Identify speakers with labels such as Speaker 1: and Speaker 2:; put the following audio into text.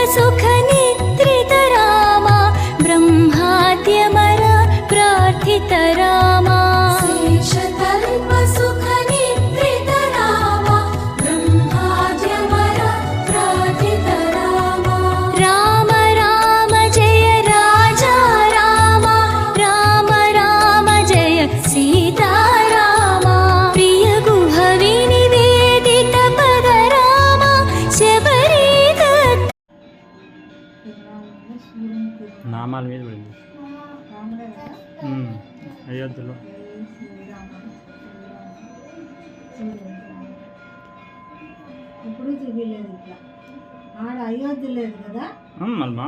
Speaker 1: सुख निद्रित राम ब्रह्माद्यमर प्रार्थित राम शेषतल्प सुख निद्रित राम ब्रह्माद्यमर प्रार्थित राम राम राम जय राजा राम राम राम जय सीता राम प्रिय गुह विनिवेदित पद राम శబరి
Speaker 2: నామాల మీద పడింది అయోధ్యలో
Speaker 3: ఇప్పుడు చూపించలేదు ఇట్లా ఆడ అయోధ్య లేదు కదా
Speaker 2: మల్మా